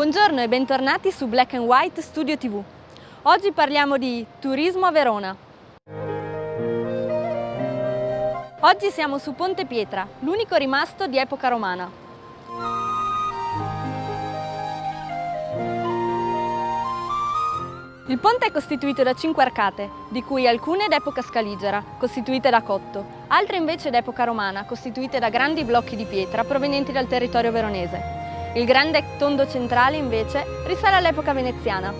Buongiorno e bentornati su Black and White Studio TV. Oggi parliamo di turismo a Verona. Oggi siamo su Ponte Pietra, l'unico rimasto di epoca romana. Il ponte è costituito da 5 arcate, di cui alcune d'epoca scaligera, costituite da cotto, altre invece d'epoca romana, costituite da grandi blocchi di pietra provenienti dal territorio veronese. Il grande tondo centrale, invece, risale all'epoca veneziana.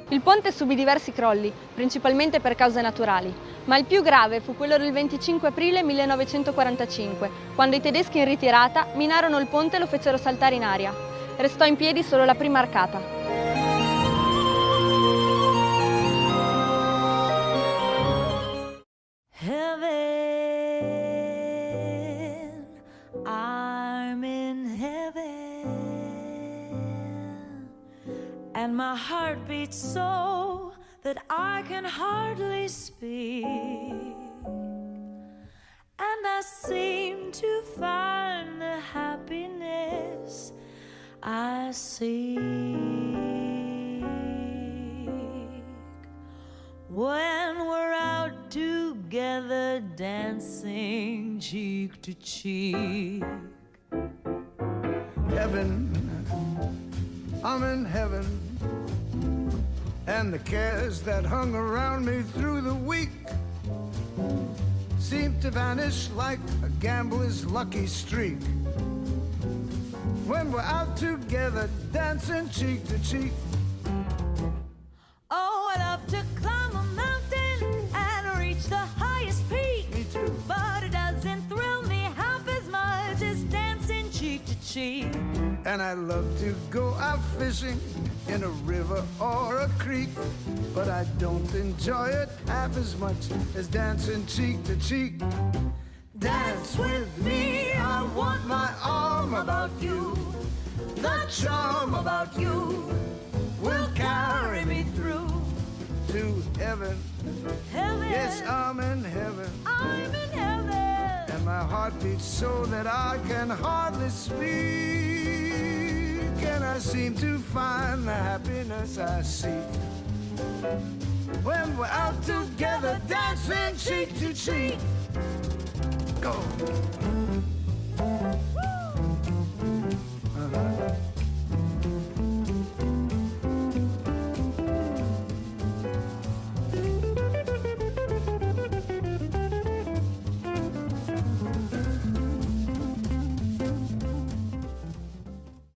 Il ponte subì diversi crolli, principalmente per cause naturali, ma il più grave fu quello del 25 aprile 1945, quando i tedeschi in ritirata minarono il ponte e lo fecero saltare in aria. Restò in piedi solo la prima arcata. And my heart beats so that I can hardly speak. And I seem to find the happiness I seek when we're out together dancing cheek to cheek. Heaven, I'm in heaven, and the cares that hung around me through the week seem to vanish like a gambler's lucky streak when we're out together dancing cheek to cheek. Oh, I love to climb a mountain and reach the highest peak. Me too. But it doesn't thrill me half as much as dancing cheek to cheek. And I love to go out fishing in a river or a creek, but I don't enjoy it half as much as dancing cheek to cheek. Dance with me, I want my arm about you. The charm about you will carry me through to heaven. Heaven, Yes, I'm in heaven, I'm in heaven. and my heart beats so that I can hardly speak. And I seem to find the happiness I seek when we're out together dancing cheek to cheek. Go.